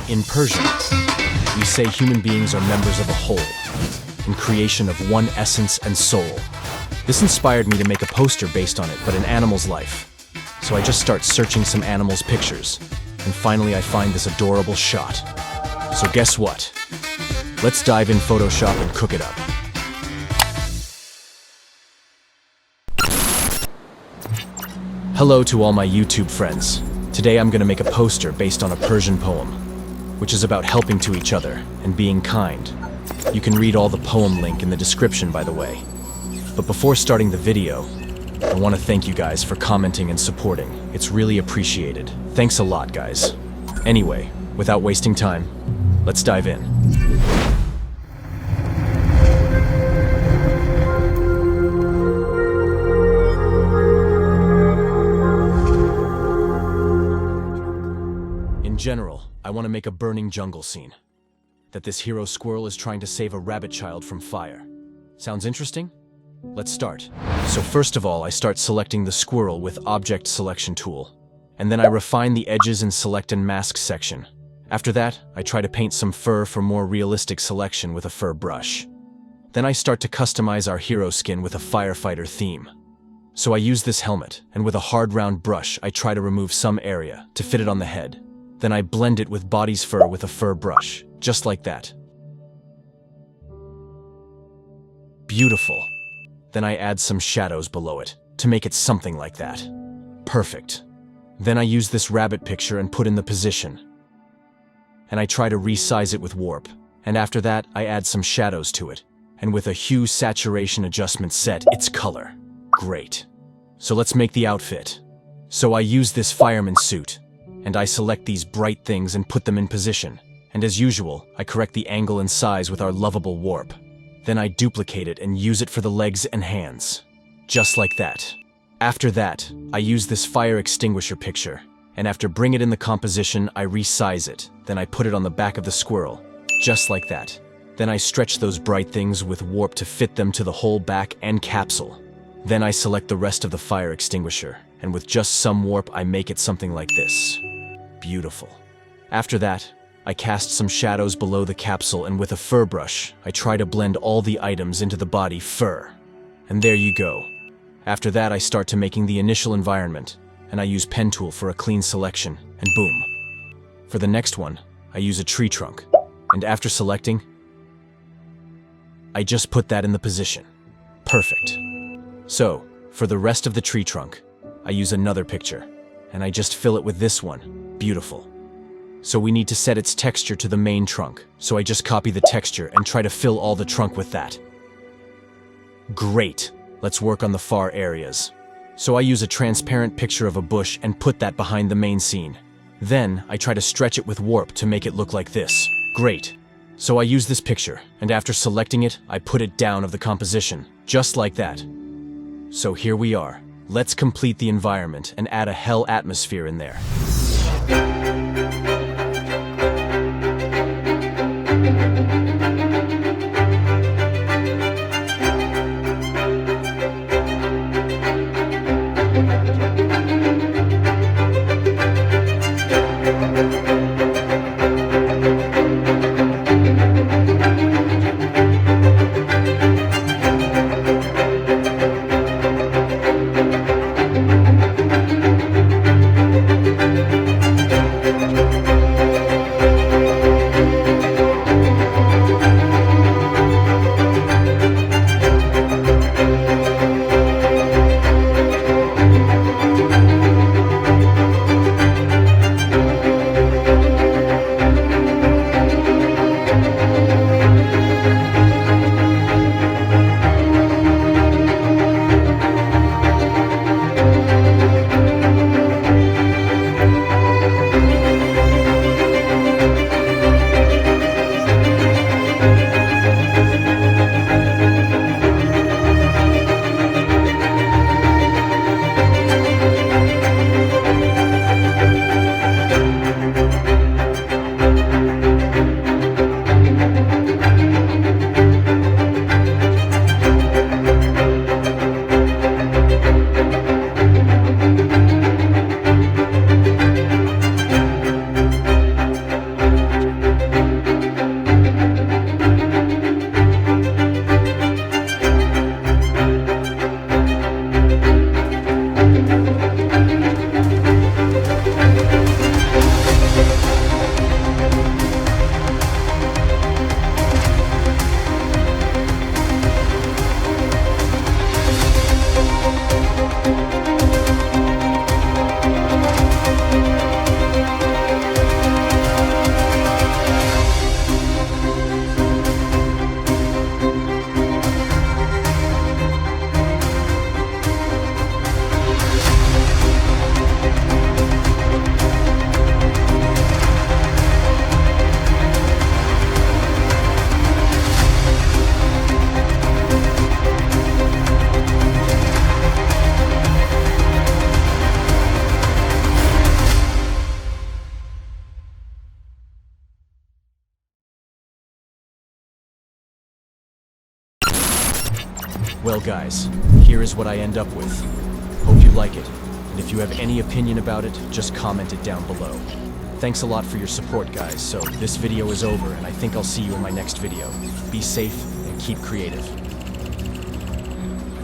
In Persian, we say human beings are members of a whole, in creation of one essence and soul. This inspired me to make a poster based on it, but an animal's life. So I just start searching some animals' pictures, and finally I find this adorable shot. So guess what? Let's dive in Photoshop and cook it up. Hello to all my YouTube friends. Today I'm gonna make a poster based on a Persian poem, which is about helping to each other and being kind. You can read all the poem link in the description, by the way. But before starting the video, I want to thank you guys for commenting and supporting. It's really appreciated. Thanks a lot, guys. Anyway, without wasting time, let's dive in. In general, I want to make a burning jungle scene. That this hero Squirrel is trying to save a rabbit child from fire. Sounds interesting? Let's start. So first of all, I start selecting the squirrel with Object Selection tool. And then I refine the edges and Select and Mask section. After that, I try to paint some fur for more realistic selection with a fur brush. Then I start to customize our hero skin with a firefighter theme. So I use this helmet, and with a hard round brush, I try to remove some area to fit it on the head. Then I blend it with body's fur with a fur brush, just like that. Beautiful. Then I add some shadows below it, to make it something like that. Perfect. Then I use this rabbit picture and put in the position. And I try to resize it with warp. And after that, I add some shadows to it. And with a hue saturation adjustment set, its color. Great. So let's make the outfit. So I use this fireman suit. And I select these bright things and put them in position. And as usual, I correct the angle and size with our lovable warp. Then I duplicate it and use it for the legs and hands. Just like that. After that, I use this fire extinguisher picture, and after bring it in the composition, I resize it. Then I put it on the back of the squirrel. Just like that. Then I stretch those bright things with warp to fit them to the whole back and capsule. Then I select the rest of the fire extinguisher, and with just some warp, I make it something like this. Beautiful. After that, I cast some shadows below the capsule, and with a fur brush, I try to blend all the items into the body fur. And there you go. After that, I start to making the initial environment, and I use pen tool for a clean selection, and boom. For the next one, I use a tree trunk, and after selecting, I just put that in the position. Perfect. So, for the rest of the tree trunk, I use another picture, and I just fill it with this one. Beautiful. So we need to set its texture to the main trunk, so I just copy the texture and try to fill all the trunk with that. Great, let's work on the far areas. So I use a transparent picture of a bush and put that behind the main scene. Then I try to stretch it with warp to make it look like this. Great. So I use this picture, and after selecting it, I put it down of the composition, just like that. So here we are. Let's complete the environment and add a hell atmosphere in there. Well guys, here is what I end up with. Hope you like it, and if you have any opinion about it, just comment it down below. Thanks a lot for your support guys, so this video is over and I think I'll see you in my next video. Be safe and keep creative.